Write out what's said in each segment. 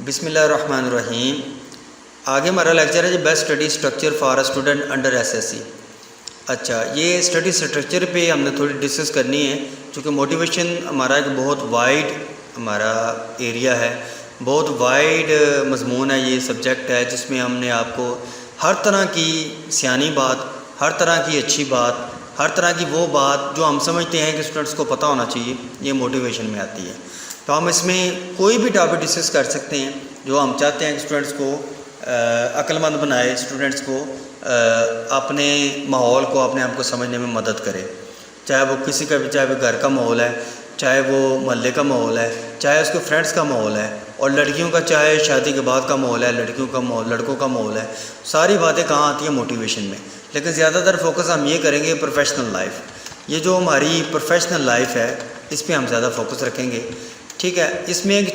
بسم اللہ الرحمن الرحیم۔ آگے ہمارا لیکچر ہے best study structure for a student under S S C. اچھا، یہ اسٹڈی اسٹرکچر پہ ہم نے تھوڑی ڈسکس کرنی ہے، چونکہ موٹیویشن ہمارا ایک بہت وائڈ ہمارا ایریا ہے، بہت وائڈ مضمون ہے، یہ سبجیکٹ ہے جس میں ہم نے آپ کو ہر طرح کی سیانی بات، ہر طرح کی اچھی بات، ہر طرح کی وہ بات جو ہم سمجھتے ہیں کہ اسٹوڈنٹس کو پتہ ہونا چاہیے، یہ موٹیویشن میں آتی ہے۔ تو ہم اس میں کوئی بھی ٹاپک ڈسکس کر سکتے ہیں جو ہم چاہتے ہیں کہ اسٹوڈنٹس کو عقل مند بنائے، اسٹوڈنٹس کو اپنے ماحول کو، اپنے آپ کو سمجھنے میں مدد کرے، چاہے وہ کسی کا بھی، چاہے وہ گھر کا ماحول ہے، چاہے وہ محلے کا ماحول ہے، چاہے اس کے فرینڈس کا ماحول ہے، اور لڑکیوں کا چاہے شادی کے بعد کا ماحول ہے، لڑکیوں کا ماحول، لڑکوں کا ماحول ہے۔ ساری باتیں کہاں آتی ہیں؟ موٹیویشن میں۔ لیکن زیادہ تر فوکس ہم یہ کریں گے پروفیشنل لائف، یہ جو ہماری پروفیشنل لائف ہے اس پہ ہم زیادہ فوکس رکھیں گے، ٹھیک ہے۔ اس میں ایک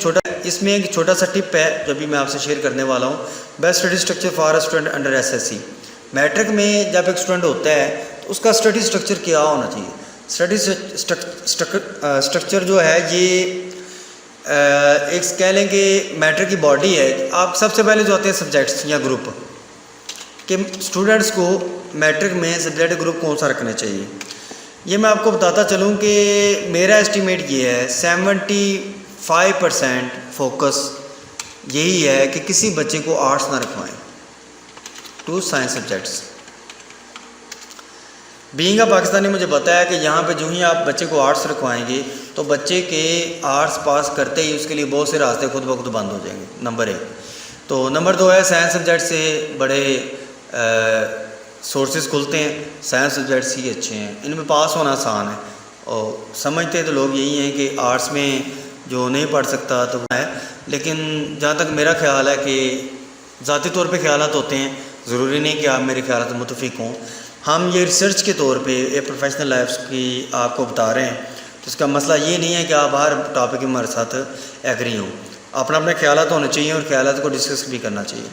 چھوٹا سا ٹپ ہے جو بھی میں آپ سے شیئر کرنے والا ہوں۔ Best study structure for a student under S S C. Matric میں جب ایک اسٹوڈنٹ ہوتا ہے تو اس کا اسٹڈی اسٹرکچر کیا ہونا چاہیے؟ اسٹڈی اسٹرکچر جو ہے یہ ایک کہہ لیں کہ میٹرک کی باڈی ہے۔ آپ سب سے پہلے جو آتے ہیں سبجیکٹس یا گروپ، کہ اسٹوڈنٹس کو میٹرک میں سبجیکٹ گروپ کون سا رکھنا چاہیے، یہ میں آپ کو بتاتا چلوں کہ میرا اسٹیمیٹ یہ ہے 75% فوکس یہی ہے کہ کسی بچے کو آرٹس نہ رکھوائیں، 2 science subjects. Being a Pakistani مجھے پتا ہے کہ یہاں پہ جو ہی آپ بچے کو آرٹس رکھوائیں گے تو بچے کے آرٹس پاس کرتے ہی اس کے لیے بہت سے راستے خود بخود بند ہو جائیں گے، نمبر 1۔ تو نمبر 2 ہے سائنس سبجیکٹ سے بڑے سورسز کھلتے ہیں، سائنس سبجیکٹس ہی اچھے ہیں، ان میں پاس ہونا آسان ہے، اور سمجھتے تو لوگ یہی ہیں کہ آرٹس میں جو نہیں پڑھ سکتا تو وہ ہے۔ لیکن جہاں تک میرا خیال ہے کہ ذاتی طور پہ خیالات ہوتے ہیں، ضروری نہیں کہ آپ میرے خیالات متفق ہوں، ہم یہ ریسرچ کے طور پہ یہ پروفیشنل لائف کی آپ کو بتا رہے ہیں، تو اس کا مسئلہ یہ نہیں ہے کہ آپ ہر ٹاپک میں ہمارے ساتھ ایگری ہوں، اپنے خیالات ہونے چاہیے اور خیالات کو ڈسکس بھی کرنا چاہیے۔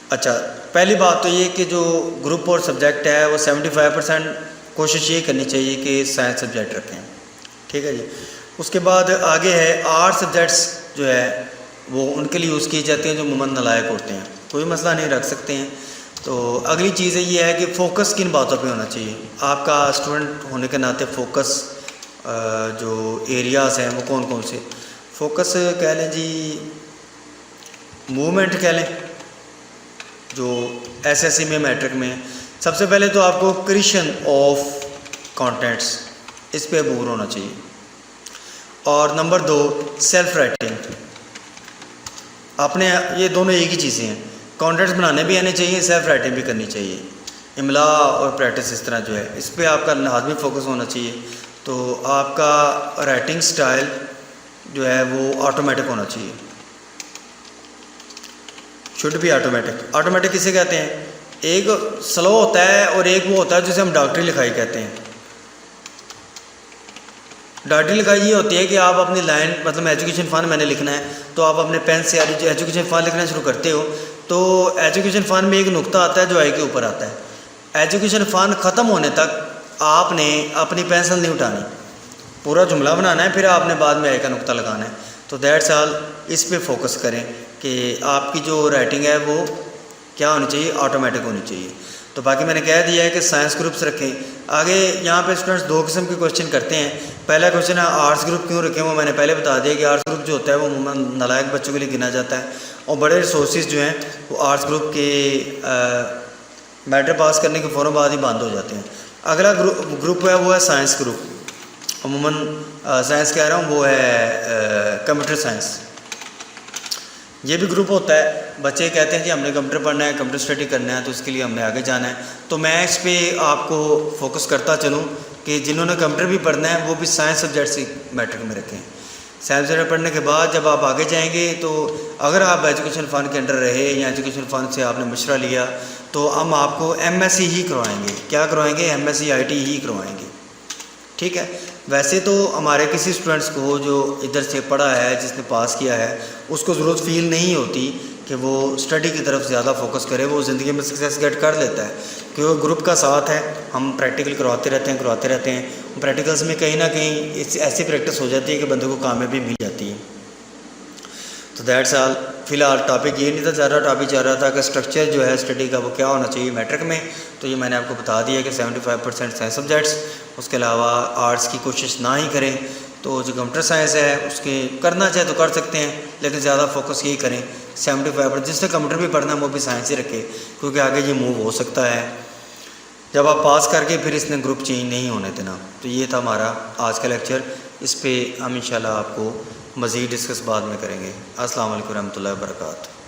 اچھا، پہلی بات تو یہ کہ جو گروپ اور سبجیکٹ ہے وہ 75% کوشش یہ کرنی چاہیے کہ سائنس سبجیکٹ رکھیں، ٹھیک ہے جی۔ اس کے بعد آگے ہے آرٹ سبجیکٹس جو ہے وہ ان کے لیے یوز کی جاتی ہیں جو عموماً نالائق ہوتے ہیں، کوئی مسئلہ نہیں، رکھ سکتے ہیں۔ تو اگلی چیز یہ ہے کہ فوکس کن باتوں پہ ہونا چاہیے؟ آپ کا اسٹوڈنٹ ہونے کے ناطے فوکس جو ایریاز ہیں وہ کون کون سے؟ فوکس کہہ لیں جی، موومنٹ کہہ لیں، جو ایس ایس سی میں میٹرک میں سب سے پہلے تو آپ کو کریشن آف کانٹینٹس، اس پہ عبور ہونا چاہیے، اور نمبر 2 سیلف رائٹنگ۔ اپنے یہ دونوں ایک ہی چیزیں ہیں، کانٹینٹس بنانے بھی آنے چاہیے، سیلف رائٹنگ بھی کرنی چاہیے، املا اور پریکٹس اس طرح جو ہے اس پہ آپ کا لازمی فوکس ہونا چاہیے۔ تو آپ کا رائٹنگ سٹائل جو ہے وہ آٹومیٹک ہونا چاہیے، شوڈ بی آٹومیٹک۔ آٹومیٹک کسے کہتے ہیں؟ ایک سلو ہوتا ہے اور ایک وہ ہوتا ہے جسے ہم ڈاکٹری لکھائی کہتے ہیں۔ ڈاکٹری لکھائی یہ ہوتی ہے کہ آپ اپنی لائن، مطلب ایجوکیشن فن میں نے لکھنا ہے تو آپ اپنے پین سے ایجوکیشن فن لکھنا شروع کرتے ہو، تو ایجوکیشن فن میں ایک نقطہ آتا ہے جو آئی کے اوپر آتا ہے، ایجوکیشن فن ختم ہونے تک آپ نے اپنی پینسل نہیں اٹھانی، پورا جملہ بنانا ہے، پھر آپ نے بعد میں آئی کا نقطہ لگانا ہے۔ تو دیٹس آل، اس پہ فوکس کریں کہ آپ کی جو رائٹنگ ہے وہ کیا ہونی چاہیے؟ آٹومیٹک ہونی چاہیے۔ تو باقی میں نے کہہ دیا ہے کہ سائنس گروپس رکھیں۔ آگے یہاں پہ اسٹوڈنٹس 2 قسم کے کوشچن کرتے ہیں۔ پہلا کوشچن ہے آرٹس گروپ کیوں رکھیں؟ وہ میں نے پہلے بتا دیا کہ آرٹس گروپ جو ہوتا ہے وہ عموماً نالائق بچوں کے لیے گنا جاتا ہے، اور بڑے ریسورسز جو ہیں وہ آرٹس گروپ کے میٹر پاس کرنے کے فوراً بعد ہی بند ہو جاتے ہیں۔ اگلا گروپ ہے وہ ہے سائنس گروپ، عموماً سائنس کہہ رہا ہوں، وہ ہے کمپیوٹر سائنس۔ یہ بھی گروپ ہوتا ہے، بچے کہتے ہیں جی ہم نے کمپیوٹر پڑھنا ہے، کمپیوٹر اسٹڈی کرنا ہے، تو اس کے لیے ہم نے آگے جانا ہے۔ تو میں اس پہ آپ کو فوکس کرتا چلوں کہ جنہوں نے کمپیوٹر بھی پڑھنا ہے وہ بھی سائنس سبجیکٹ سے میٹرک میں رکھیں۔ سائنس سبجیکٹ پڑھنے کے بعد جب آپ آگے جائیں گے تو اگر آپ ایجوکیشن فن کے انڈر رہے یا ایجوکیشن فن سے آپ نے مشورہ لیا تو ہم آپ کو ایم ایس سی ہی کروائیں گے۔ کیا کروائیں گے؟ M S C I T ہی کروائیں گے، ٹھیک ہے۔ ویسے تو ہمارے کسی اسٹوڈنٹس کو جو ادھر سے پڑھا ہے، جس نے پاس کیا ہے، اس کو ضرورت فیل نہیں ہوتی کہ وہ اسٹڈی کی طرف زیادہ فوکس کرے، وہ زندگی میں سکسیس گیٹ کر لیتا ہے کیونکہ گروپ کا ساتھ ہے، ہم پریکٹیکل کرواتے رہتے ہیں۔ پریکٹیکلس میں کہیں نہ کہیں ایسی پریکٹس ہو جاتی ہے کہ بندے کو کامیابی مل جاتی ہے۔ تو دیٹس آل. فی الحال ٹاپک یہ نہیں تھا، زیادہ ٹاپک چل رہا تھا کہ اسٹرکچر جو ہے اسٹڈی کا وہ کیا ہونا چاہیے میٹرک میں. تو یہ میں نے آپ کو بتا دیا کہ 75% سائنس سبجیکٹس، اس کے علاوہ آرٹس کی کوشش نہ ہی کریں. تو جو کمپیوٹر سائنس ہے اس کے کرنا چاہے تو کر سکتے ہیں، لیکن زیادہ فوکس یہی کریں 75%. جس نے کمپیوٹر بھی پڑھنا ہے وہ بھی سائنس ہی رکھے، کیونکہ آگے یہ موو ہو سکتا ہے. جب آپ پاس کر کے پھر اس نے گروپ چینج نہیں ہونے دینا. تو یہ تھا ہمارا آج کا لیکچر. اس پہ ہم انشاءاللہ آپ کو مزید ڈسکس بعد میں کریں گے. السلام علیکم ورحمۃ اللہ وبرکاتہ.